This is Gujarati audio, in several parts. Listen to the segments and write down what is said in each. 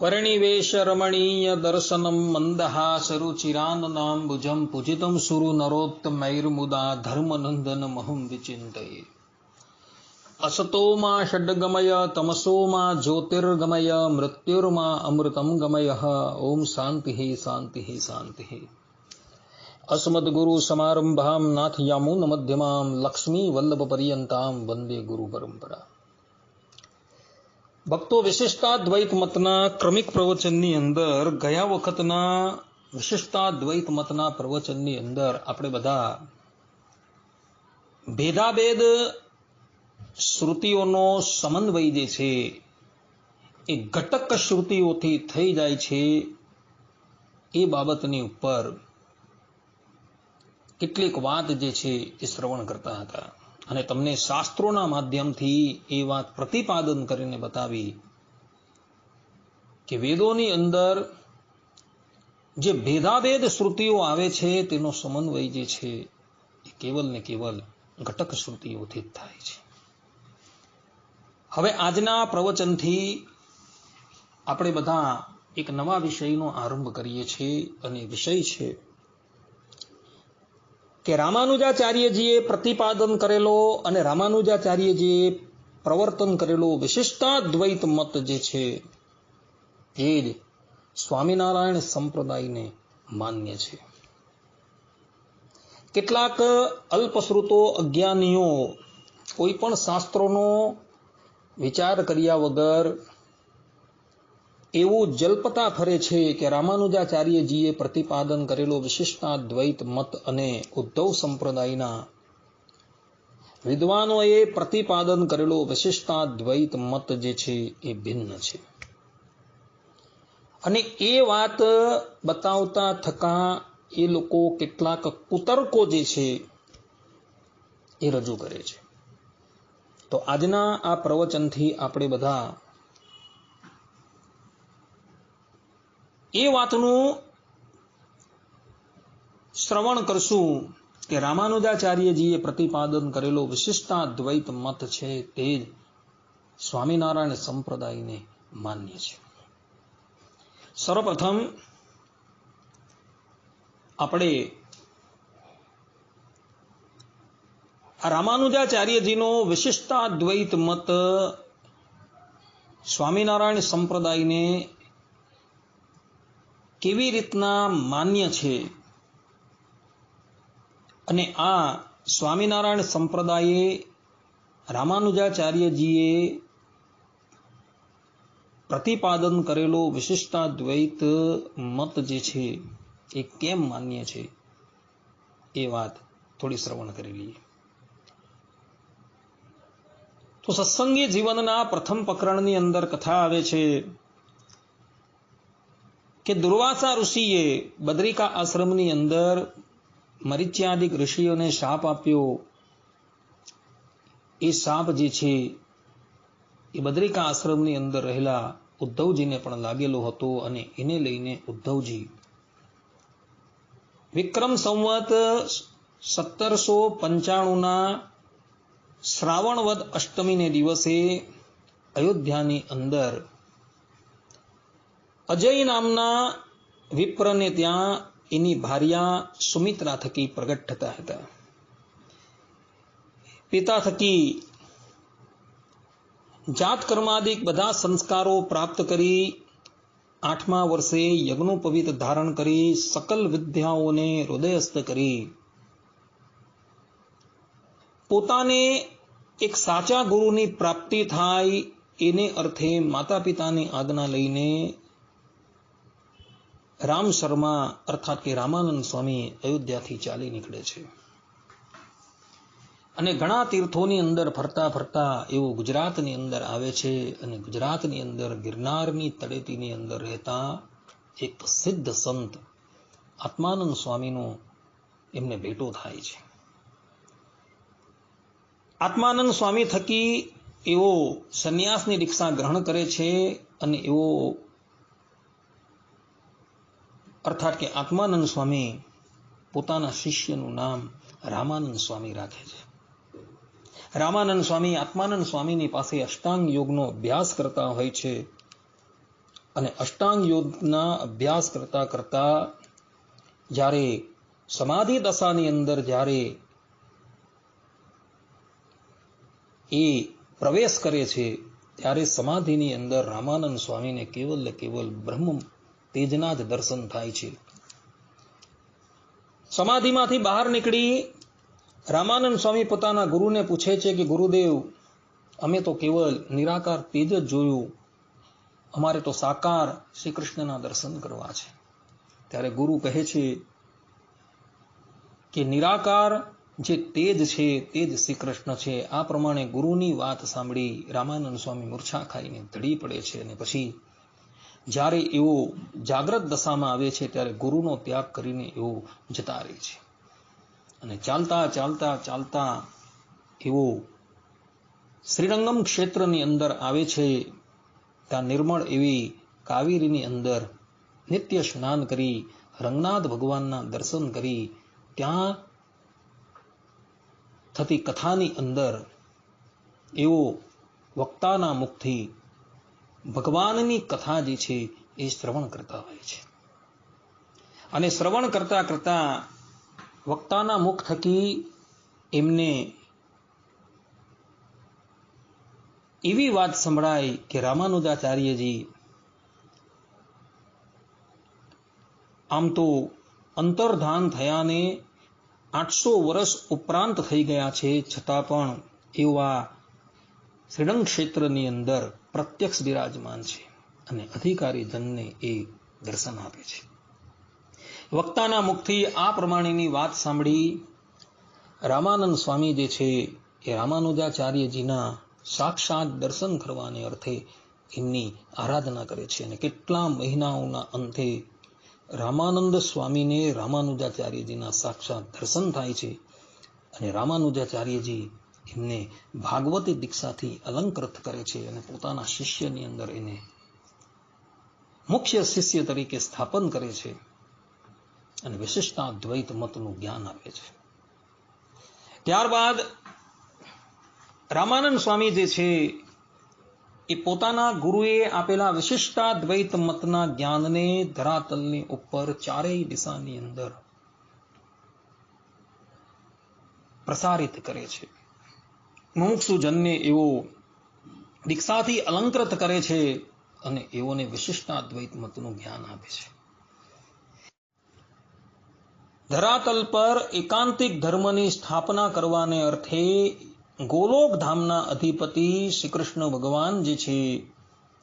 वर्णिवेश रमणीय दर्शनम मंदहासरुचिराननाम्बुजं पूजितं सुरु नरोत्तमैर्मुदा धर्मनंदन महं विचिन्तये। असतो मा षड्गमय तमसो मा ज्योतिर्गमय मृत्युर्मा अमृतं गमयः। ओम शांतिः शांतिः शांतिः। अस्मद्गुरु समारंभां नाथ यामुन मध्यमां लक्ष्मी वल्लभ पर्यंतां वंदे गुरु परंपरा। भक्तो विशिष्टाद्वैत मतના ક્રમિક પ્રવચનની અંદર ગયા વખતના વિશિષ્ટાદ્વૈત મતના પ્રવચનની અંદર આપણે બધા ભેદાભેદ શ્રુતિઓનો સમન્વય જે છે એ ઘટક શ્રુતિઓથી થઈ જાય છે એ બાબતની ઉપર કેટલીક વાત જે છે એ શ્રવણ કરતા હતા અને તમને શાસ્ત્રોના માધ્યમથી એ વાત પ્રતિપાદન કરીને બતાવી કે વેદોની અંદર જે ભેદાભેદ શ્રુતિઓ આવે છે તેનો સમન્વય જે છે એ કેવલ ને કેવલ ઘટક શ્રુતિઓથી જ થાય છે। હવે આજના પ્રવચનથી આપણે બધા એક નવા વિષયનો આરંભ કરીએ છીએ અને વિષય છે કે રામાનુજાચાર્યજીએ પ્રતિપાદન કરેલો અને રામાનુજાચાર્યજીએ પ્રવર્તન કરેલો વિશિષ્ટાદ્વૈત મત જે છે એ જ સ્વામિનારાયણ સંપ્રદાયને માન્ય છે। કેટલાક અલ્પશ્રુતો અજ્ઞાનીઓ કોઈ પણ શાસ્ત્રોનો વિચાર કર્યા વગર એવું જલ્પતા ફરે છે કે રામાનુજાચાર્યજીએ પ્રતિપાદન કરેલો વિશિષ્ટાદ્વૈત મત અને ઉદ્ધવ સંપ્રદાયના વિદ્વાનોએ પ્રતિપાદન કરેલો વિશિષ્ટાદ્વૈત મત જે છે એ ભિન્ન છે અને એ વાત બતાવતા થકા એ લોકો કેટલાક કુતર્કો જે છે એ રજૂ કરે છે। તો આજના આ પ્રવચનથી આપણે બધા એ વાતનું શ્રવણ કરશું કે રામાનુજાચાર્યજીએ પ્રતિપાદન કરેલો વિશિષ્ટાદ્વૈત મત છે તે જ સ્વામિનારાયણ સંપ્રદાયને માન્ય છે। સર્વપ્રથમ આપણે આ રામાનુજાચાર્યજીનો વિશિષ્ટાદ્વૈત મત સ્વામિનારાયણ સંપ્રદાયને કેવી રીતના માન્ય છે અને આ સ્વામિનારાયણ સંપ્રદાયે રામાનુજાચાર્યજીએ પ્રતિપાદન કરેલો વિશિષ્ટાદ્વૈત મત જે છે એ કેમ માન્ય છે એ વાત થોડી શ્રવણ કરી લઈએ। તો સત્સંગી જીવનના પ્રથમ પ્રકરણની અંદર કથા આવે છે કે દુર્વાસા ઋષિએ બદ્રિકા આશ્રમની અંદર મરીચ્યાદિક ઋષિઓને શાપ આપ્યો। એ શાપ જે છે એ બદ્રિકા આશ્રમની અંદર રહેલા ઉદ્ધવજીને પણ લાગેલો હતો અને એને લઈને ઉદ્ધવજી વિક્રમ સંવત 1795ના શ્રાવણ વદ અષ્ટમીને દિવસે અયોધ્યાની અંદર અજય નામના વિપ્રને ત્યાં એની ભાર્યા સુમિત્રા થકી પ્રગટ થતા હતા। પિતા થકી જાત કર્માદિક બધા સંસ્કારો પ્રાપ્ત કરી 8મા વર્ષે યજ્ઞોપવિત ધારણ કરી સકલ વિદ્યાઓને હૃદયસ્થ કરી પોતાને એક સાચા ગુરુની પ્રાપ્તિ થાય એને અર્થે માતા પિતાની આજ્ઞા લઈને રામ શર્મા અર્થાત કે રામાનંદ સ્વામી અયોધ્યાથી ચાલી નીકળે છે અને ઘણા તીર્થોની અંદર ફરતા ફરતા એવું ગુજરાતની અંદર આવે છે અને ગુજરાતની અંદર ગિરનારની તળેટીની અંદર રહેતા એક સિદ્ધ સંત આત્માનંદ સ્વામીનો એમને ભેટો થાય છે। આત્માનંદ સ્વામી થકી એવો સંન્યાસની દીક્ષા ગ્રહણ કરે છે અને એવો અર્થાત કે આત્માનંદ સ્વામી પોતાના શિષ્યનું નામ રામાનંદ સ્વામી રાખે છે। રામાનંદ સ્વામી આત્માનંદ સ્વામીની પાસે અષ્ટાંગ યોગનો અભ્યાસ કરતા હોય છે અને અષ્ટાંગ યોગના અભ્યાસ કરતા કરતા જ્યારે સમાધિ દશાની અંદર જ્યારે એ પ્રવેશ કરે છે ત્યારે સમાધિની અંદર રામાનંદ સ્વામીને કેવલ ને કેવલ બ્રહ્મ તેજના જ દર્શન થાય છે. સમાધિમાંથી બહાર નીકળી રામાનંદ સ્વામી પોતાના ગુરુને પૂછે છે કે ગુરુદેવ, અમે તો કેવલ નિરાકાર તેજ જ જોયું, અમારે તો સાકાર શ્રી કૃષ્ણના દર્શન કરવા છે. ત્યારે ગુરુ કહે છે કે નિરાકાર જે તેજ છે તે જ શ્રી કૃષ્ણ છે. આ પ્રમાણે ગુરુની વાત સાંભળી રામાનંદ સ્વામી મૂર્છા ખાઈને ધડી પડે છે અને પછી જ્યારે એવો જાગ્રત દશામાં આવે છે ત્યારે ગુરુનો ત્યાગ કરીને એવો જતા રહે છે અને ચાલતા ચાલતા ચાલતા એવો શ્રીરંગમ ક્ષેત્રની અંદર આવે છે. ત્યાં નિર્મળ એવી કાવેરીની અંદર નિત્ય સ્નાન કરી રંગનાથ ભગવાનના દર્શન કરી ત્યાં થતી કથાની અંદર એવો વક્તાના મુખથી ભગવાનની કથા જે છે એ શ્રવણ કરતા હોય છે અને શ્રવણ કરતા કરતા વક્તાના મુખ થકી એમને એવી વાત સંભળાય કે રામાનુજાચાર્યજી આમ તો અંતર્ધાન થયાને 800 વર્ષ ઉપરાંત થઈ ગયા છે, છતાં પણ એવા શ્રીરંગ ક્ષેત્રની અંદર પ્રત્યક્ષ બિરાજમાન છે અને અધિકારી જનને એ દર્શન આપે છે. વક્તાના મુખથી આ પ્રમાણેની વાત સાંભળી રામાનંદ સ્વામી જે છે એ રામાનુજાચાર્યજીના સાક્ષાત દર્શન કરવાને અર્થે એમની આરાધના કરે છે અને કેટલા મહિનાઓના અંતે રામાનંદ સ્વામીને રામાનુજાચાર્યજીના સાક્ષાત દર્શન થાય છે અને રામાનુજાચાર્યજી એમને ભાગવતી દીક્ષાથી અલંકૃત કરે છે અને પોતાના શિષ્યની અંદર એને મુખ્ય શિષ્ય તરીકે સ્થાપન કરે છે અને વિશિષ્ટાદ્વૈત મતનું જ્ઞાન આપે છે. ત્યારબાદ રામાનંદ સ્વામી જે છે એ પોતાના ગુરુએ આપેલા વિશિષ્ટાદ્વૈત મતના જ્ઞાનને ધરાતલની ઉપર ચારેય દિશાની અંદર પ્રસારિત કરે છે. મુમુક્ષુજનને એવો દીક્ષાથી અલંકૃત કરે છે અને એઓને વિશિષ્ટાદ્વૈત મતનું જ્ઞાન આપે છે. ધરાતલ પર એકાંતિક ધર્મની સ્થાપના કરવાને અર્થે ગોલોક ધામના અધિપતિ શ્રી કૃષ્ણ ભગવાન જે છે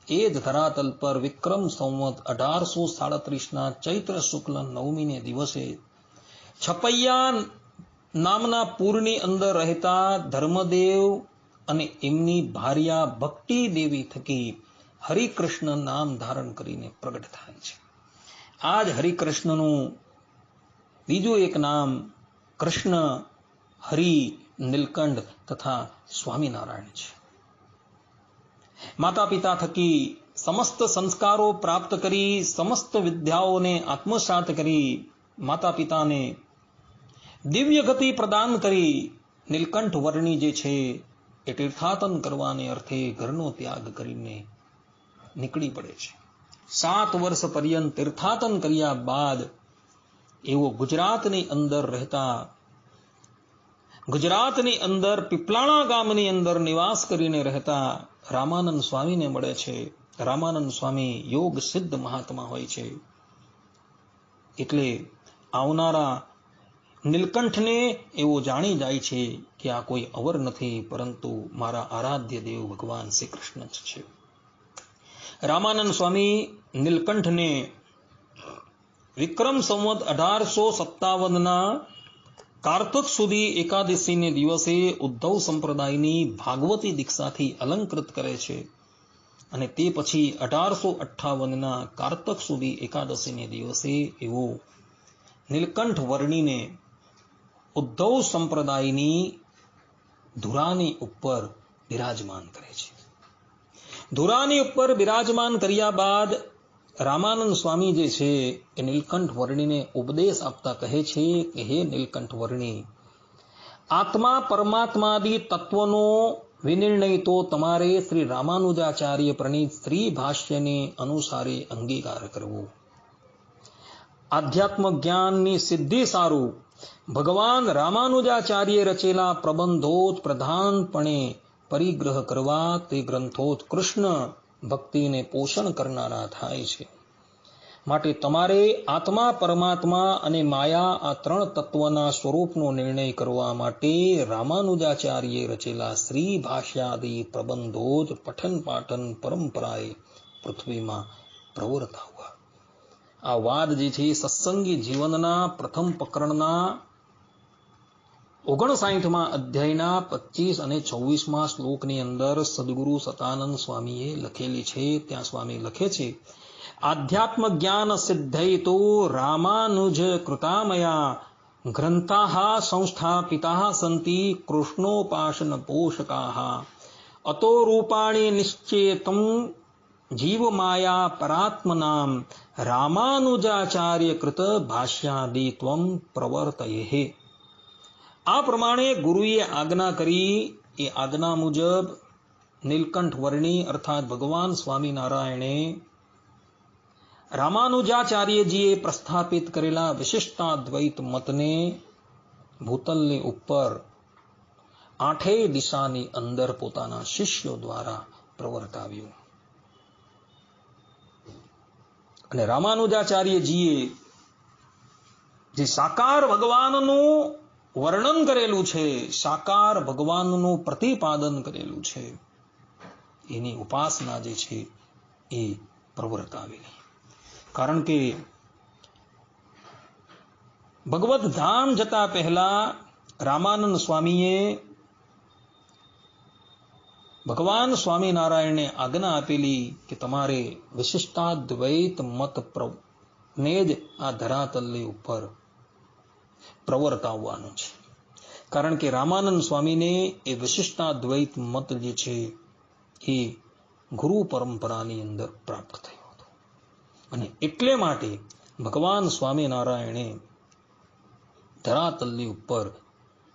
એ જ ધરાતલ પર વિક્રમ સંવત 1837ના ચૈત્ર શુક્લ નવમીને દિવસે છપૈયા નામના પૂરની અંદર રહેતા ધર્મદેવ અને એમની ભાર્યા ભક્તિ દેવી થકી હરિકૃષ્ણ નામ ધારણ કરીને પ્રગટ થાય છે. આ જ હરિકૃષ્ણનું બીજું એક નામ કૃષ્ણ, હરિ, નીલકંઠ તથા સ્વામિનારાયણ છે. માતા પિતા થકી સમસ્ત સંસ્કારો પ્રાપ્ત કરી સમસ્ત વિદ્યાઓને આત્મસાત કરી માતા પિતાને દિવ્ય ગતિ પ્રદાન કરી નીલકંઠ વર્ણી જે છે એ તીર્થાટન કરવાને અર્થે ઘરનો ત્યાગ કરીને નીકળી પડે છે. 7 વર્ષ પર્યંત તીર્થાટન કર્યા બાદ એવો ગુજરાતની અંદર રહેતા ગુજરાતની અંદર પીપલાણા ગામની અંદર નિવાસ કરીને રહેતા રામાનંદ સ્વામીને મળે છે. રામાનંદ સ્વામી યોગ સિદ્ધ મહાત્મા હોય છે એટલે આવનારા નીલકંઠને એવો જાણી જાય છે કે આ કોઈ અવર નથી પરંતુ મારા આરાધ્ય દેવ ભગવાન શ્રી કૃષ્ણ જ છે. રામાનંદ સ્વામી નીલકંઠને વિક્રમ સંવત 1857ના કારતક સુધી એકાદશીને દિવસે ઉદ્ધવ સંપ્રદાયની ભાગવતી દીક્ષાથી અલંકૃત કરે છે અને તે પછી 1858ના કારતક સુધી એકાદશીને દિવસે એવો નીલકંઠ વર્ણીને ઉદ્ધવ સંપ્રદાયની ધુરાની ઉપર બિરાજમાન કરે છે. ધુરાની ઉપર બિરાજમાન કર્યા બાદ રામાનંદ સ્વામી જે છે એ નીલકંઠ વર્ણીને ઉપદેશ આપતા કહે છે કે હે નીલકંઠ વર્ણી, આત્મા પરમાત્માદિ તત્વનો વિનિર્ણય તો તમારે શ્રી રામાનુજાચાર્ય પ્રણીત શ્રી ભાષ્યને અનુસારે અંગીકાર કરવો. આધ્યાત્મ જ્ઞાનની સિદ્ધિ સારું ભગવાન રામાનુજાચાર્ય રચેલા પ્રબંધોત પ્રધાનપણે પરિગ્રહ કરવા તે ગ્રંથોત કૃષ્ણ ભક્તિને પોષણ કરનારા થાય છે. માટે તમારે આત્મા, પરમાત્મા અને માયા આ ત્રણ તત્વના સ્વરૂપનો નિર્ણય કરવા માટે રામાનુજાચાર્ય રચેલા શ્રી ભાષ્યાદિ પ્રબંધો જ પઠન પાઠન પરંપરાએ પૃથ્વીમાં પ્રવર્તાવવા. આ વાદ જે છે સત્સંગી જીવનના પ્રથમ પ્રકરણના 59મા અધ્યાયના 25 અને 24મા શ્લોકની અંદર સદગુરુ સતાનંદ સ્વામીએ લખેલી છે. ત્યાં સ્વામી લખે છે, આધ્યાત્મ જ્ઞાન સિદ્ધૈતો રામાનુજ કૃતામયા ગ્રંથાઃ સંસ્થાપિતાઃ સંતિ કૃષ્ણોપાસન પોષકાઃ અતો રૂપાણી નિશ્ચેતમ જીવ માયા પરાત્મનામ રામાનુજાચાર્ય કૃત ભાષ્યાદિ ત્વમ પ્રવર્તયે. આ પ્રમાણે ગુરુએ આજ્ઞા કરી. એ આજ્ઞા મુજબ નીલકંઠ વર્ણી અર્થાત ભગવાન સ્વામિનારાયણે રામાનુજાચાર્યજીએ પ્રસ્થાપિત કરેલા વિશિષ્ટાદ્વૈત મતને ભૂતલની ઉપર 8 દિશાની અંદર પોતાના શિષ્યો દ્વારા પ્રવર્તાવ્યું. અને રામાનુજાચાર્યજીએ જે સાકાર ભગવાનનું વર્ણન કરેલું છે, સાકાર ભગવાનનું પ્રતિપાદન કરેલું છે, એની ઉપાસના જે છે એ પ્રવર્તાવેલી. કારણ કે ભગવત ધામ જતા પહેલા રામાનંદ સ્વામીએ ભગવાન સ્વામિનારાયણને આજ્ઞા આપેલી કે તમારે વિશિષ્ટાદ્વૈત મત ને જ આ ધરાતલની ઉપર પ્રવર્તાવવાનું છે. કારણ કે રામાનંદ સ્વામીને એ વિશિષ્ટાદ્વૈત મત જે છે એ ગુરુ પરંપરાની અંદર પ્રાપ્ત થયો હતો. અને એટલે માટે ભગવાન સ્વામિનારાયણે ધરાતલની ઉપર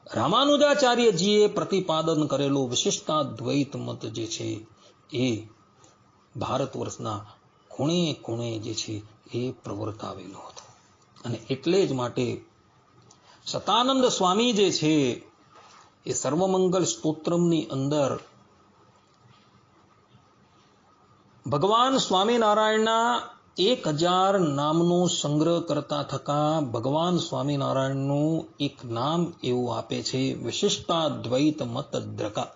રામાનુજાચાર્યજીએ પ્રતિપાદન કરેલો વિશિષ્ટાદ્વૈત મત જે છે એ ભારત વર્ષના ખૂણે ખૂણે જે છે એ પ્રવર્તાવેલો હતો. અને એટલે જ માટે સતાનંદ સ્વામી જે છે એ સર્વમંગલ સ્તોત્રમની અંદર ભગવાન સ્વામિનારાયણના 1000 નામનો સંગ્રહ કરતા થકા ભગવાન સ્વામિનારાયણનું એક નામ એવું આપે છે વિશિષ્ટાદ્વૈત મત દ્રકા.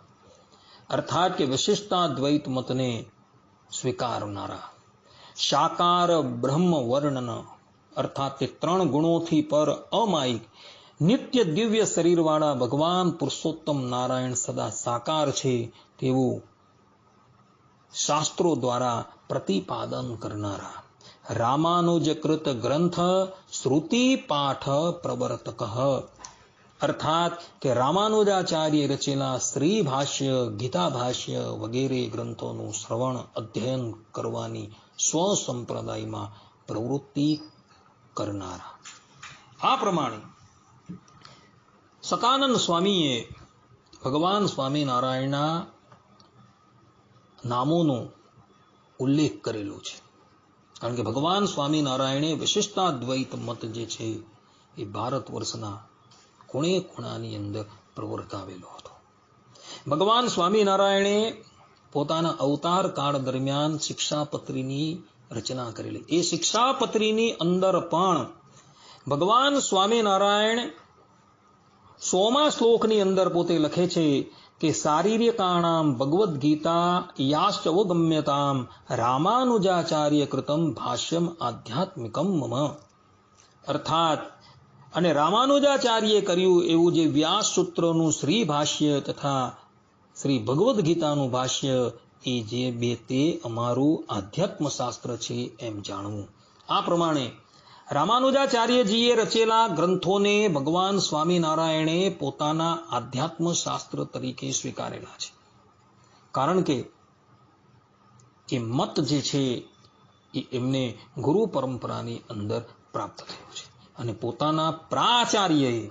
અર્થાત કે વિશિષ્ટાદ્વૈત મતને સ્વીકારનારા, સાકાર બ્રહ્મ વર્ણન અર્થાત તે 3 ગુણોથી પર અમાયિક નિત્ય દિવ્ય શરીરવાળા ભગવાન પુરુષોત્તમ નારાયણ સદા સાકાર છે તેવું શાસ્ત્રો દ્વારા પ્રતિપાદન કરનારા રામાનુજકૃત ગ્રંથ શ્રુતિ પાઠ પ્રવર્તક. અર્થાત કે રામાનુજાચાર્ય રચેલા શ્રી ભાષ્ય, ગીતા ભાષ્ય વગેરે ગ્રંથોનું શ્રવણ અધ્યયન કરવાની સ્વસંપ્રદાયમાં પ્રવૃત્તિ કરનારા. આ પ્રમાણે સતાનંદ સ્વામીએ ભગવાન સ્વામિનારાયણના નામોનો ઉલ્લેખ કરેલો છે. કારણ કે ભગવાન સ્વામિનારાયણે વિશિષ્ટાદ્વૈત મત જે છે એ ભારત વર્ષના ખૂણે ખૂણાની અંદર પ્રવર્તાવેલો હતો. ભગવાન સ્વામિનારાયણે પોતાના અવતાર કાળ દરમિયાન શિક્ષાપત્રીની રચના કરેલી. એ શિક્ષાપત્રીની અંદર પણ ભગવાન સ્વામિનારાયણ 100મા શ્લોકની અંદર પોતે લખે છે કે શારીરિકાણામ ભગવદ્ ગીતા યાશ્ચવગમ્યતામ રામાનુજાચાર્ય કૃતમ ભાષ્યમ આધ્યાત્મિકમ મમ. અર્થાત અને રામાનુજાચાર્યે કર્યું એવું જે વ્યાસ સૂત્રનું શ્રી ભાષ્ય તથા શ્રી ભગવદ્ ગીતાનું ભાષ્ય એ જે બે તે અમારું આધ્યાત્મ શાસ્ત્ર છે એમ જાણવું. આ પ્રમાણે રામાનુજાચાર્યજીએ રચેલા ગ્રંથોને ભગવાન સ્વામિનારાયણે પોતાના આધ્યાત્મ શાસ્ત્ર તરીકે સ્વીકારેલા છે. કારણ કે એ મત જે છે એ એમને ગુરુ પરંપરાની અંદર પ્રાપ્ત થયો છે. અને પોતાના પ્રાચાર્યએ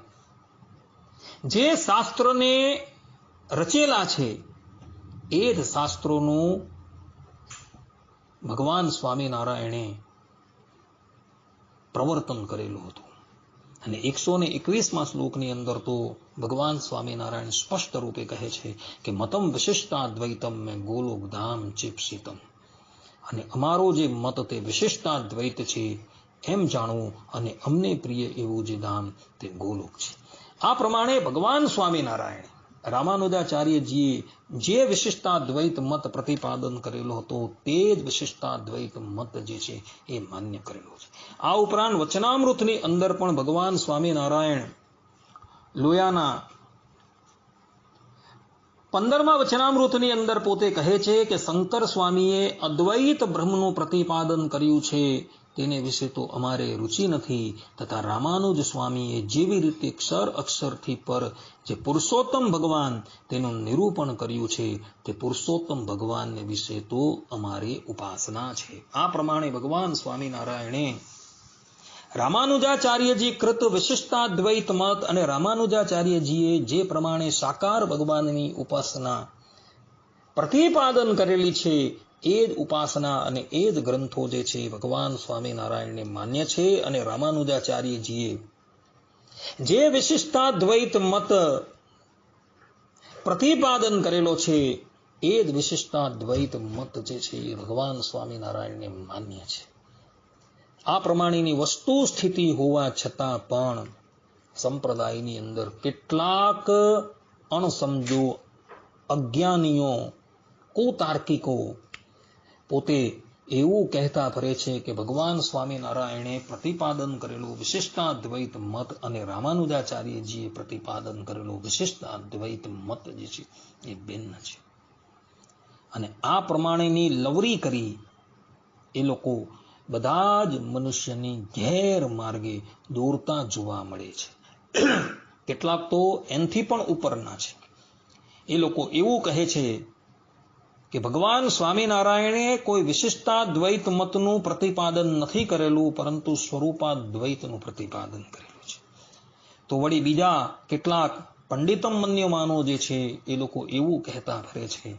જે શાસ્ત્રને રચેલા છે એ જ શાસ્ત્રોનું ભગવાન સ્વામિનારાયણે પ્રવર્તન કરેલું હતું. અને 121માં શ્લોકની અંદર તો ભગવાન સ્વામિનારાયણ સ્પષ્ટ રૂપે કહે છે કે મતમ વિશિષ્ટાદ્વૈતમ મેં ગોલોક ધામ ચીપ્સિતમ, અને અમારો જે મત તે વિશિષ્ટાદ્વૈત છે એમ જાણવું, અને અમને પ્રિય એવું જે ધામ તે ગોલોક છે. આ પ્રમાણે ભગવાન સ્વામિનારાયણ રામાનુજાચાર્યજીએ જે વિશિષ્ટાદ્વૈત મત પ્રતિપાદન કરેલો હતો તે જ વિશિષ્ટાદ્વૈત મત જે છે એ માન્ય કરેલો છે. આ ઉપરાંત વચનામૃતની અંદર પણ ભગવાન સ્વામિનારાયણ લોયાના 15મા વચનામૃતની અંદર પોતે કહે છે કે શંકર સ્વામીએ અદ્વૈત બ્રહ્મનું પ્રતિપાદન કર્યું છે તેને વિશે તો અમારે રુચિ નથી, તથા રામાનુજ સ્વામીએ જેવી રીતે ક્ષર અક્ષરથી પર જે પુરુષોત્તમ ભગવાન તેનું નિરૂપણ કર્યું છે તે પુરુષોત્તમ ભગવાનને વિશે તો અમારે ઉપાસના છે. આ પ્રમાણે ભગવાન સ્વામિનારાયણે રામાનુજાચાર્યજી કૃત વિશિષ્ટાદ્વૈત મત અને રામાનુજાચાર્યજીએ જે પ્રમાણે સાકાર ભગવાનની ઉપાસના પ્રતિપાદન કરેલી છે એ જ ઉપાસના અને એ જ ગ્રંથો જે છે ભગવાન સ્વામિનારાયણને માન્ય છે. અને રામાનુજાચાર્યજીએ જે વિશિષ્ટાદ્વૈત મત પ્રતિપાદન કરેલો છે એ જ વિશિષ્ટાદ્વૈત મત જે છે એ ભગવાન સ્વામિનારાયણને માન્ય છે. આ પ્રમાણેની વસ્તુ સ્થિતિ હોવા છતાં પણ સંપ્રદાયની અંદર કેટલાક અણસમજો, અજ્ઞાનીઓ, કુતાર્કિકો પોતે એવું કહેતા ફરે છે કે ભગવાન સ્વામિનારાયણે પ્રતિપાદન કરેલું વિશિષ્ટાદ્વૈત મત અને રામાનુજાચાર્યજીએ પ્રતિપાદન કરેલું વિશિષ્ટાદ્વૈત મત જે છે એ ભિન્ન છે. અને આ પ્રમાણેની લવરી કરી એ લોકો બધા જ મનુષ્યની ગેરમાર્ગે દોરતા જોવા મળે છે. કેટલાક તો એનથી પણ ઉપરના છે. એ લોકો એવું કહે છે કે ભગવાન સ્વામિનારાયણે કોઈ વિશિષ્ટાદ્વૈત મતનું પ્રતિપાદન નથી કરેલું, પરંતુ સ્વરૂપાદ્વૈતનું પ્રતિપાદન કરેલું છે. તો વળી બીજા કેટલાક પંડિતમ મન્યમાનો જે છે એ લોકો એવું કહેતા ફરે છે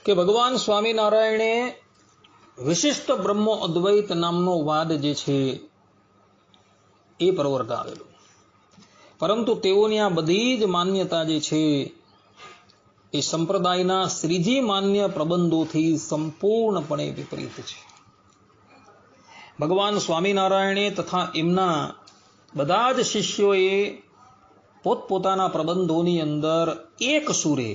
કે ભગવાન સ્વામિનારાયણે વિશિષ્ટ બ્રહ્મો અદ્વૈત નામનો વાદ જે છે એ પ્રવર્તાવેલો, પરંતુ તેઓની આ બધી જ માન્યતા જે છે એ સંપ્રદાયના શ્રીજી માન્ય પ્રબંધોથી સંપૂર્ણપણે વિપરીત છે. ભગવાન સ્વામિનારાયણે તથા એમના બધા જ શિષ્યોએ પોતપોતાના પ્રબંધોની અંદર એક સુરે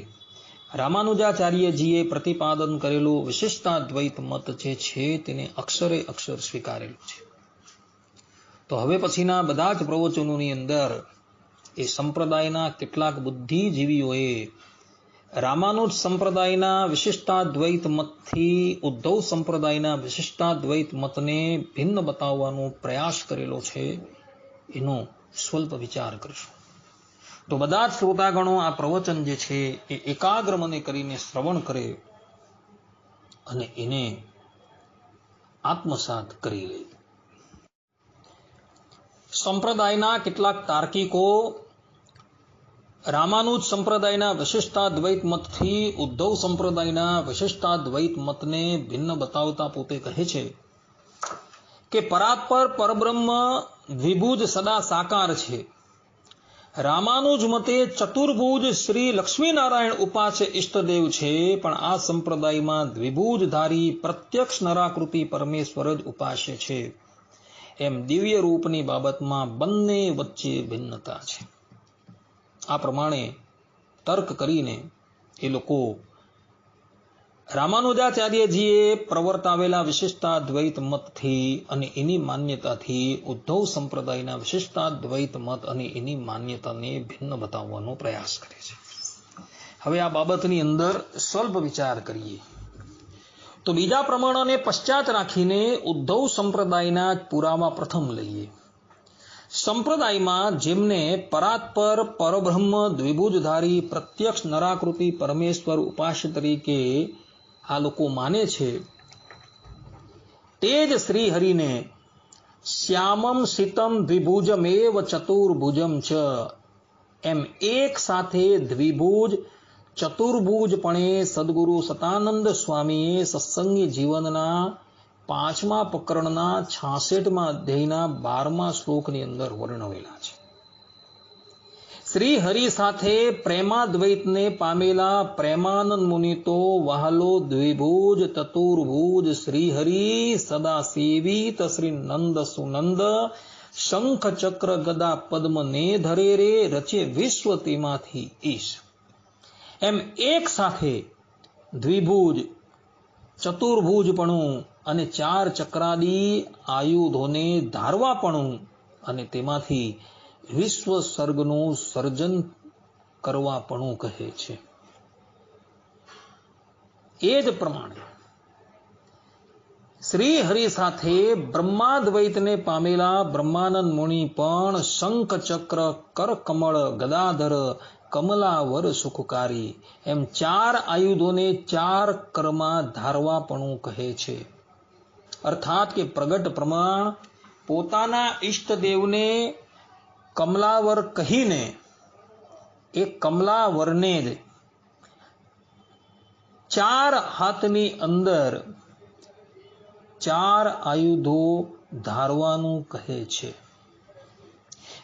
રામાનુજાચાર્યજીએ પ્રતિપાદન કરેલું વિશિષ્ટાદ્વૈત મત જે છે તેને અક્ષરે અક્ષર સ્વીકારેલું છે. તો હવે પછીના બધા જ પ્રવચનોની અંદર એ સંપ્રદાયના કેટલાક બુદ્ધિજીવીઓએ રામાનુજ સંપ્રદાયના વિશિષ્ટાદ્વૈત મતથી ઉદ્ધવ સંપ્રદાયના વિશિષ્ટાદ્વૈત મતને ભિન્ન બતાવવાનો પ્રયાસ કરેલો છે, એનો સ્વલ્પ વિચાર કરશું. તો બધા જ શ્રોતાગણો આ પ્રવચન જે છે એ એકાગ્ર મને કરીને શ્રવણ કરે અને એને આત્મસાત કરી લે. સંપ્રદાયના કેટલાક તાર્કિકો રામાનુજ સંપ્રદાયના વિશિષ્ટાદ્વૈત મતથી ઉદ્ધવ સંપ્રદાયના વિશિષ્ટાદ્વૈત મતને ભિન્ન બતાવતા પોતે કહે છે કે પરાત્પર પરબ્રહ્મ દ્વિભુજ સદા સાકાર છે. રામાનુજ મતે ચતુર્ભુજ શ્રી લક્ષ્મીનારાયણ ઉપાસ્ય ઈષ્ટદેવ છે, પણ આ સંપ્રદાયમાં દ્વિભુજધારી પ્રત્યક્ષ નરાકૃતિ પરમેશ્વર જ ઉપાસ્ય છે. એમ દિવ્ય રૂપની બાબતમાં બંને વચ્ચે ભિન્નતા છે. આ પ્રમાણે તર્ક કરીને એ લોકો રામાનુજાચાર્યજીએ પ્રવર્તાવેલા વિશિષ્ટાદ્વૈત મતથી અને એની માન્યતાથી ઉદ્ધવ સંપ્રદાયના વિશિષ્ટાદ્વૈત મત અને એની માન્યતાને ભિન્ન બતાવવાનો પ્રયાસ કરે છે. હવે આ બાબતની અંદર સ્વલ્પ વિચાર કરીએ તો બીજા પ્રમાણોને પશ્ચાત રાખીને ઉદ્ધવ સંપ્રદાયના પુરાવા પ્રથમ લઈએ. સંપ્રદાયમાં જેમને પરાત્પર પરબ્રહ્મ દ્વિભુજધારી પ્રત્યક્ષ નરાકૃતિ પરમેશ્વર ઉપાસ્ય તરીકે આ લોકો માને છે, તે જ શ્રી હરિને શ્યામમ શીતમ દ્વિભુજમેવ ચતુર્ભુજમ ચ એમ એક સાથે દ્વિભુજ ચતુર્ભુજપણે સદગુરુ સતાનંદ સ્વામીએ સત્સંગી જીવનના 5મા પ્રકરણના 66મા અધ્યાયના 12મા શ્લોકની અંદર વર્ણવેલા છે. શ્રી હરિ સાથે પ્રેમાદ્વૈતને પામેલા પ્રેમાનંદ મુનિ તો વહાલો દ્વિભુજ ચતુર્ભુજ શ્રી હરિ સદા સેવિત શ્રી નંદ સુનંદ શંખ ચક્ર ગદા પદ્મ ને ધરે રે રચે વિશ્વ તેમાંથી ઈશ. એમ એક સાથે દ્વિભુજ ચતુર્ભુજપણું અને 4 ચક્રાદી આયુધોને ધારવાપણું અને તેમાંથી વિશ્વ સર્ગનું સર્જન કરવાપણું કહે છે. એ જ પ્રમાણે શ્રી હરિ સાથે બ્રહ્માદ્વૈતને પામેલા બ્રહ્માનંદ મુનિ પણ શંખ ચક્ર કર કમળ ગદાધર કમલાવર સુખકારી એમ 4 આયુધોને 4 કરમાં ધારવાપણું કહે છે. અર્થાત કે પ્રગટ પ્રમાણ પોતાના ઈષ્ટદેવને કમલાવર કહીને એ કમલાવરને જ 4 હાથની અંદર 4 આયુધો ધારવાનું કહે છે.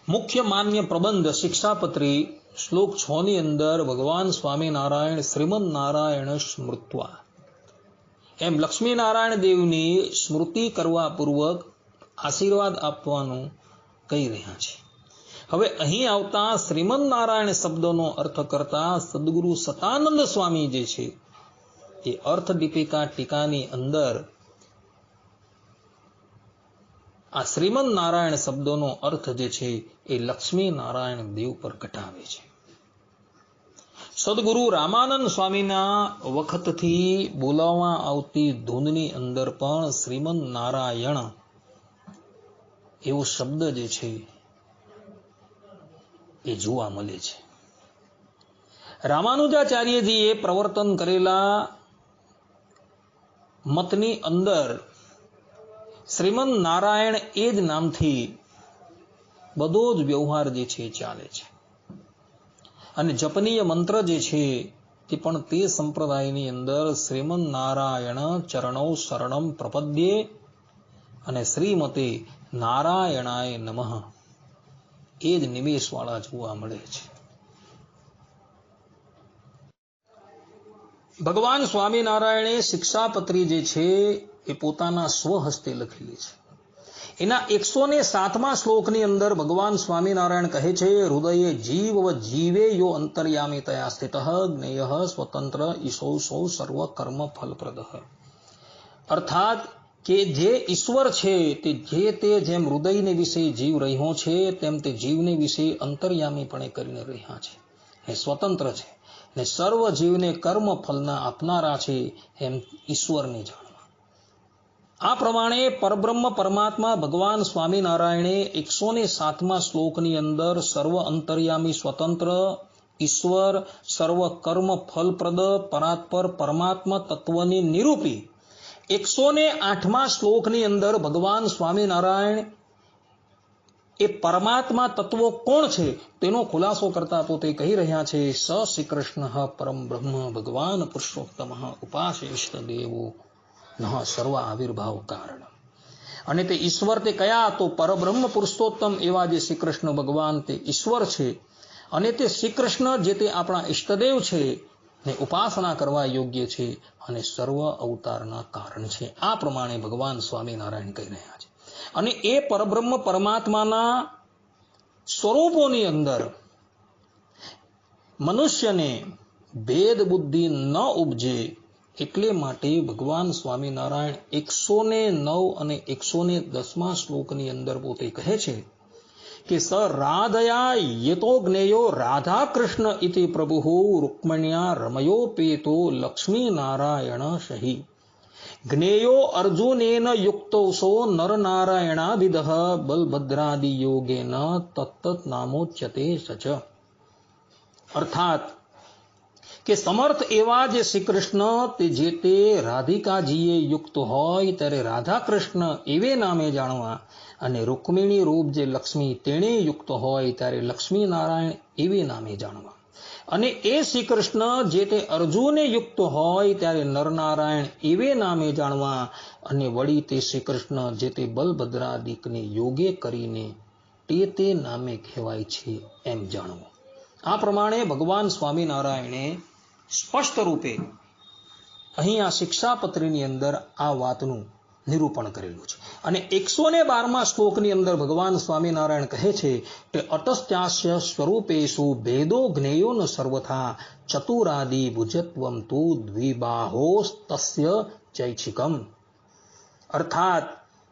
મુખ્ય માન્ય પ્રબંધ શિક્ષાપત્રી શ્લોક 6 ની અંદર ભગવાન સ્વામિનારાયણ શ્રીમદ નારાયણ સ્મૃત્વા એમ લક્ષ્મીનારાયણ દેવની સ્મૃતિ કરવા પૂર્વક આશીર્વાદ આપવાનું કહી રહ્યા છે. હવે અહીં આવતા શ્રીમદ નારાયણ શબ્દનો અર્થ કરતા સદગુરુ સતાનંદ સ્વામી જે છે એ અર્થ દીપિકા ટીકાની અંદર આ શ્રીમદ નારાયણ શબ્દનો અર્થ જે છે એ લક્ષ્મી નારાયણ દેવ પર ઘટાવે છે. સદગુરુ રામાનંદ સ્વામીના વખતથી બોલાવવામાં આવતી ધૂનની અંદર પણ શ્રીમદ નારાયણ એવો શબ્દ જે છે એ જોવા મળે છે. રામાનુજાચાર્યજીએ પ્રવર્તન કરેલા મતની અંદર શ્રીમદ નારાયણ એ જ નામથી બધો જ વ્યવહાર જે છે ચાલે છે. અને જપનીય મંત્ર જે છે તે પણ તે સંપ્રદાયની અંદર શ્રીમદ નારાયણ ચરણો શરણમ પ્રપદ્યે અને શ્રીમતે નારાયણાય નમઃ એ જ નિવેશવાળા જોવા મળે છે. ભગવાન સ્વામિનારાયણે શિક્ષાપત્રી જે છે એ પોતાના સ્વહસ્તે લખેલી છે. એના 107મા શ્લોકની અંદર ભગવાન સ્વામિનારાયણ કહે છે, હૃદયે જીવ જીવે યો અંતર્યામી તયા સ્થિત જ્ઞેય સ્વતંત્ર ઈશો સૌ સર્વ કર્મ ફલપ્રદ. અર્થાત કે જે ઈશ્વર છે તે જેમ હૃદયને વિશે જીવ રહ્યો છે તેમ તે જીવને વિશે અંતર્યામીપણે કરીને રહ્યા છે ને સ્વતંત્ર છે ને સર્વ જીવને કર્મ ફલના આપનારા છે એમ ઈશ્વરને જાણવા. આ પ્રમાણે પરબ્રહ્મ પરમાત્મા ભગવાન સ્વામિનારાયણે 107મા શ્લોકની અંદર સર્વ અંતર્યામી સ્વતંત્ર ઈશ્વર સર્વ કર્મ ફલપ્રદ પરાત્પર પરમાત્મા તત્વની નિરૂપી 108મા શ્લોકની અંદર ભગવાન સ્વામિનારાયણ એ પરમાત્મા તત્વો કોણ છે તેનો ખુલાસો કરતા પોતે કહી રહ્યા છે, સ શ્રી કૃષ્ણ પરમ બ્રહ્મ ભગવાન પુરુષોત્તમ ઉપાસ ઇષ્ટદેવો નઃ સર્વ આવિર્ભાવ કારણ. અને તે ઈશ્વર તે કયા? તો પરબ્રહ્મ પુરુષોત્તમ એવા જે શ્રી કૃષ્ણ ભગવાન તે ઈશ્વર છે અને તે શ્રી કૃષ્ણ જે તે આપણા ઈષ્ટદેવ છે ને ઉપાસના કરવા યોગ્ય છે અને સર્વ અવતારના કારણ છે. આ પ્રમાણે ભગવાન સ્વામિનારાયણ કહી રહ્યા છે. અને એ પરબ્રહ્મ પરમાત્માના સ્વરૂપોની અંદર મનુષ્યને ભેદ બુદ્ધિ ન ઉપજે એટલે માટે ભગવાન સ્વામિનારાયણ 109 અને 110મા શ્લોકની અંદર પોતે કહે છે કે સ રાધયા યતો જ્ઞેયો રાધા કૃષ્ણ ઇતિ પ્રભુ રૂક્મણ્યા રમયોપેતો લક્ષ્મી નારાયણ સહી જ્ઞેયો અર્જુનેન યુક્તોસો નરનારાયણાભિદ બલભદ્રાદિ યોગેન તત્તત નામોચ્યતે સચ. અર્થાત કે સમર્થ એવા જે શ્રી કૃષ્ણ તે જે તે રાધિકાજીએ યુક્ત હોય ત્યારે રાધા કૃષ્ણ એવે નામે જાણવા અને રૂક્મિણી રૂપ જે લક્ષ્મી તેણે યુક્ત હોય ત્યારે લક્ષ્મી નારાયણ એવે નામે જાણવા. અને એ શ્રી કૃષ્ણ જે તે અર્જુને યુક્ત હોય ત્યારે નરનારાયણ એવે નામે જાણવા, અને વળી તે શ્રી કૃષ્ણ જે તે બલભદ્રાદિકને યોગે કરીને તે નામે કહેવાય છે એમ જાણવું. આ પ્રમાણે ભગવાન સ્વામિનારાયણે સ્પષ્ટ રૂપે અહીં આ શિક્ષાપત્રીની અંદર આ વાતનું નિરૂપણ કરેલું છે. અને 112મા શ્લોકની અંદર ભગવાન સ્વામિનારાયણ કહે છે કે અતસ્ત્યાસ્ય સ્વરૂપેષુ ભેદો જ્ઞેયો ન સર્વથા ચતુરાદિ ભુજત્વમ તુ દ્વિબાહોસ્તસ્ય ચૈછિકમ. અર્થાત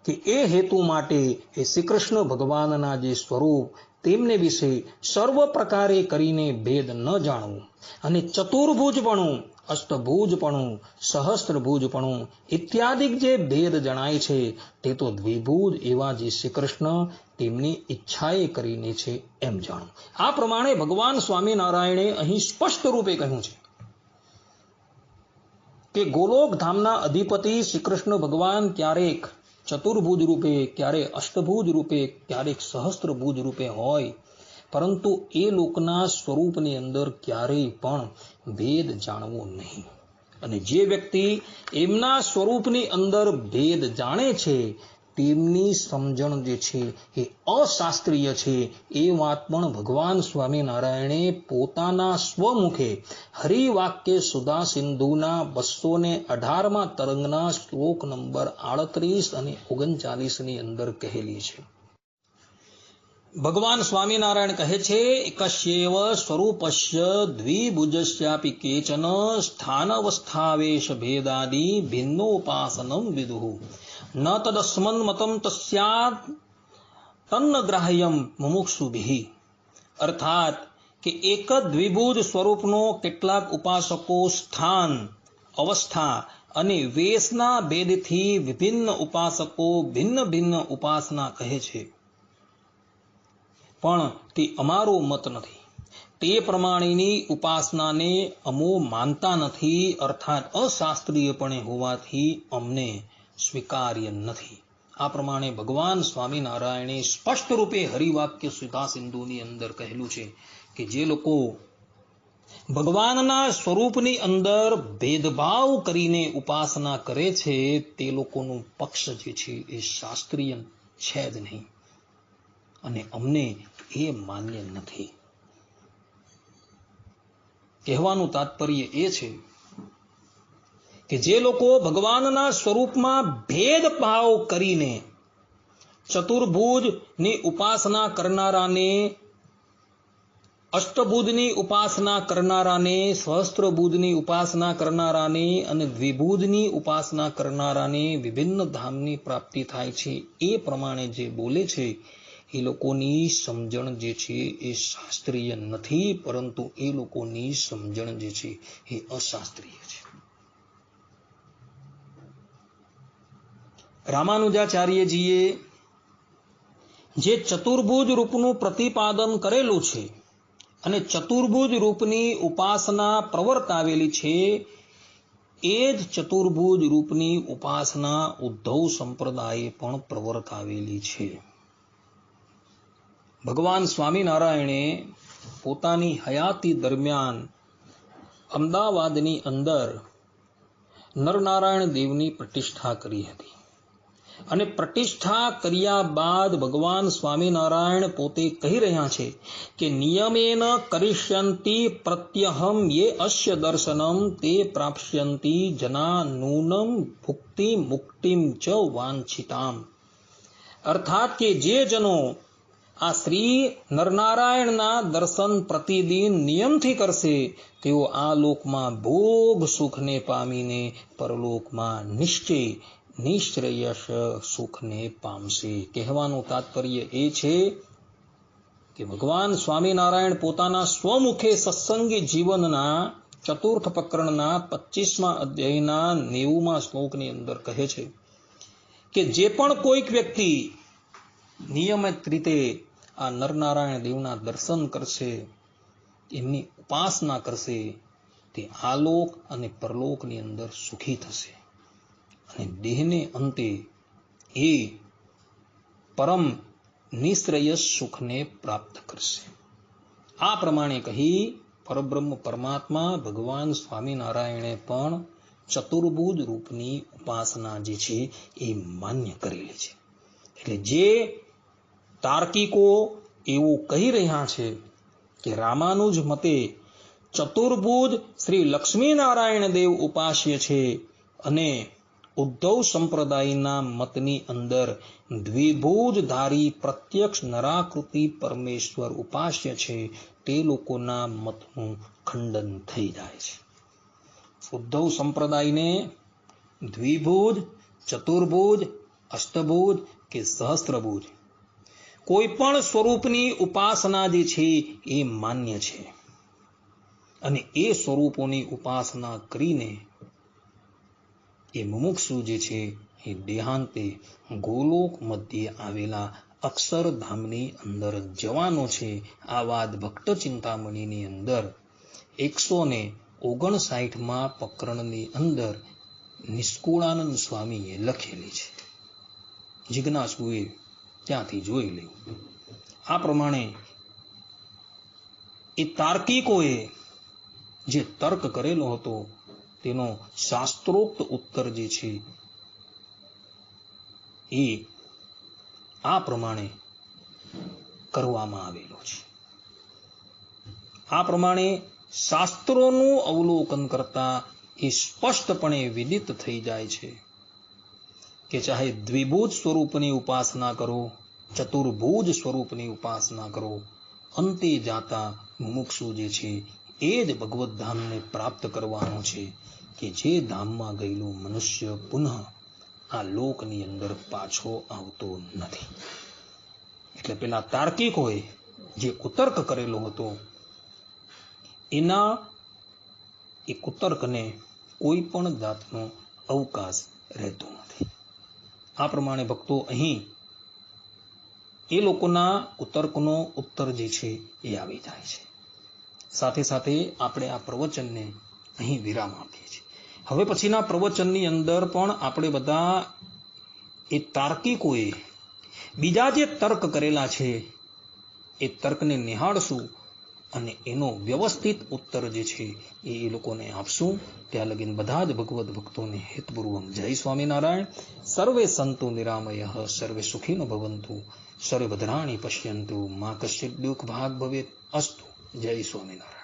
કે એ હેતુ માટે એ શ્રી કૃષ્ણ ભગવાનના જે સ્વરૂપ તેમને વિશે સર્વ પ્રકારે કરીને ભેદ ન જાણવું, અને ચતુર્ભુજપણું, અષ્ટભુજપણું, સહસ્ત્રભુજપણું ઇત્યાદિ જે ભેદ જણાય છે તે તો દ્વિભુજ એવા જે શ્રી કૃષ્ણ તેમની ઈચ્છાએ કરીને છે એમ જાણવું. આ પ્રમાણે ભગવાન સ્વામિનારાયણે અહીં સ્પષ્ટ રૂપે કહ્યું છે કે ગોલોક ધામના અધિપતિ શ્રી કૃષ્ણ ભગવાન ક્યારેક ચતુર્ભુજ રૂપે, ક્યારેક અષ્ટભુજ રૂપે, ક્યારેક સહસ્ત્રભુજ રૂપે હોય, પરંતુ એ લોકના સ્વરૂપની અંદર ક્યારેય પણ ભેદ જાણવો નહીં. અને જે વ્યક્તિ એમના સ્વરૂપની અંદર ભેદ જાણે છે તેમની સમજણ જે છે એ અશાસ્ત્રીય છે. એ વાત પણ ભગવાન સ્વામિનારાયણે પોતાના સ્વમુખે હરિવાક્ય સુધા સિંધુના 218મા તરંગના શ્લોક નંબર 38 અને 39ની અંદર કહેલી છે. ભગવાન સ્વામિનારાયણ કહે છે, એકસ્યૈવ સ્વરૂપસ્ય દ્વિભુજસ્યાપી કેચન સ્થાનવસ્થાવેશ ભેદાદિ ભિન્નોપાસનમ વિદુઃ ન તદસ્મન્મતમ તસ્યાદ તન્ન ગ્રાહ્યમ મુમુક્ષુભિઃ. અર્થાત કે એક જ દ્વિભુજ સ્વરૂપનો કેટલાક ઉપાસકો સ્થાન, અવસ્થા અને વેશના ભેદથી વિભિન્ન ઉપાસકો ભિન્ન ભિન્ન ઉપાસના કહે છે, પણ તે અમારો મત નથી. તે પ્રમાણેની ઉપાસનાને અમો માનતા નથી, અર્થાત અશાસ્ત્રીયપણે હોવાથી અમને સ્વીકાર્ય નથી. આ પ્રમાણે ભગવાન સ્વામિનારાયણે સ્પષ્ટ રૂપે હરિવાક્ય સુધા સિંધુની અંદર કહેલું છે કે જે લોકો ભગવાનના સ્વરૂપની અંદર ભેદભાવ કરીને ઉપાસના કરે છે તે લોકોનું પક્ષ જે છે એ શાસ્ત્રીય છે જ નહીં, અને અમને એ માન્ય નથી. કહેવાનું તાત્પર્ય એ છે કે જે લોકો ભગવાનના સ્વરૂપમાં ભેદભાવ કરીને ચતુર્ભુજની ઉપાસના કરનારાને, અષ્ટભુજની ઉપાસના કરનારાને, સહસ્ત્રભુજની ઉપાસના કરનારાને અને દ્વિભુજની ઉપાસના કરનારાને વિભિન્ન ધામની પ્રાપ્તિ થાય છે, એ પ્રમાણે જે બોલે છે એ લોકોની સમજણ જે છે એ શાસ્ત્રીય નથી, પરંતુ એ લોકોની સમજણ જે છે એ અશાસ્ત્રીય છે. રામાનુજાચાર્યજીએ જે ચતુર્ભુજ રૂપનું પ્રતિપાદન કરેલું છે અને ચતુર્ભુજ રૂપની ઉપાસના પ્રવર્તાવેલી છે, એ જ ચતુર્ભુજ રૂપની ઉપાસના ઉદ્ધવ સંપ્રદાયે પણ પ્રવર્તાવેલી છે. ભગવાન સ્વામિનારાયણે પોતાની હયાતી દરમિયાન અમદાવાદની અંદર નરનારાયણ દેવની પ્રતિષ્ઠા કરી હતી, અને પ્રતિષ્ઠા કર્યા બાદ ભગવાન સ્વામિનારાયણ પોતે કહી રહ્યા છે કે નિયમેન કરિષ્યંતિ પ્રત્યહમ યે અસ્ય દર્શનમ તે પ્રાપ્સ્યંતિ જના નૂનમ ભુક્તિ મુક્તિમ ચ વાંછિતામ. અર્થાત કે જે જનો આ શ્રી નરનારાયણના દર્શન પ્રતિદિન નિયમથી કરશે તેઓ આ લોકમાં ભોગ સુખને પામીને પરલોકમાં નિશ્ચયશ સુખને પામશે. કહેવાનું તાત્પર્ય એ છે કે ભગવાન સ્વામિનારાયણ પોતાના સ્વમુખે સત્સંગી જીવનના ચતુર્થ પ્રકરણના 25મા અધ્યાયના 90મા શ્લોકની અંદર કહે છે કે જે પણ કોઈક વ્યક્તિ નિયમિત રીતે આ નરનારાયણ દેવના દર્શન કરશે, એમની ઉપાસના કરશે, તે આલોક અને પરલોકની અંદર સુખી થશે અને દેહને અંતે એ પરમ નિશ્રેયસ સુખને પ્રાપ્ત કરશે. આ પ્રમાણે કહી પરબ્રહ્મ પરમાત્મા ભગવાન સ્વામિનારાયણે પણ ચતુર્ભુજ રૂપની ઉપાસના જે છે એ માન્ય કરેલી છે. એટલે જે તાર્કિકો એવું કહી રહ્યા છે કે રામાનુજ મતે ચતુર્ભુજ શ્રી લક્ષ્મીનારાયણ દેવ ઉપાસ્ય છે અને ઉદ્ધવ સંપ્રદાયના મતની અંદર દ્વિભુજધારી પ્રત્યક્ષ નરાકૃતિ પરમેશ્વર ઉપાસ્ય છે, તે લોકોના મતનું ખંડન થઈ જાય છે. ઉદ્ધવ સંપ્રદાયને દ્વિભુજ, ચતુર્ભુજ, અષ્ટભુજ કે સહસ્ત્રભુજ કોઈ પણ સ્વરૂપની ઉપાસના જે છે એ માન્ય છે અને એ સ્વરૂપોની ઉપાસના કરીને એ મુમુક્ષુ જે છે એ દેહાંતે ગોલોક મધ્યે આવેલા અક્ષરધામની અંદર જવાનો છે. આ વાત ભક્ત ચિંતામણીની અંદર 159માં પ્રકરણની અંદર નિષ્કુળાનંદ સ્વામીએ લખેલી છે. જિજ્ઞાસુએ ત્યાંથી જોઈ લેવું. આ પ્રમાણે એ તાર્કિકોએ જે તર્ક કરેલો હતો તેનો શાસ્ત્રોક્ત ઉત્તર જે છે એ આ પ્રમાણે કરવામાં આવેલો છે. આ પ્રમાણે શાસ્ત્રોનું અવલોકન કરતા એ સ્પષ્ટપણે વિદિત થઈ જાય છે કે ચાહે દ્વિભુજ સ્વરૂપની ઉપાસના કરો, ચતુર્ભુજ સ્વરૂપની ઉપાસના કરો, અંતે જાતા મુમુક્ષુ જે છે એ જ ભગવત ધામને પ્રાપ્ત કરવાનો છે કે જે ધામમાં ગયેલું મનુષ્ય પુનઃ આ લોકની અંદર પાછો આવતો નથી. એટલે પેલા તાર્કિકોએ જે કુતર્ક કરેલો હતો એના એ કુતર્કને કોઈ પણ જાતનો અવકાશ રહેતો નથી. આ પ્રમાણે ભક્તો અહીં એ લોકોના કુતર્કનો ઉત્તર જે છે એ આવી જાય છે. સાથે સાથે આપણે આ પ્રવચનને અહીં વિરામ આપીએ છીએ. હવે પછીના પ્રવચનની અંદર પણ આપણે બધા એ તાર્કિકોએ બીજા જે તર્ક કરેલા છે એ તર્કને નિહાળશું અને એનો વ્યવસ્થિત ઉત્તર જે છે એ લોકોને આપશું. ત્યાં લગીન બધા જ ભગવદ્ ભક્તોને હેતપૂર્વક જય સ્વામિનારાયણ. સર્વે સંતુ નિરામયઃ, સર્વે સુખીનો ભવંતુ, સર્વે ભદ્રાણી પશ્યંતુ, મા કશ્ચિદ દુઃખ ભાગ ભવેત. અસ્તુ. જય સ્વામિનારાયણ.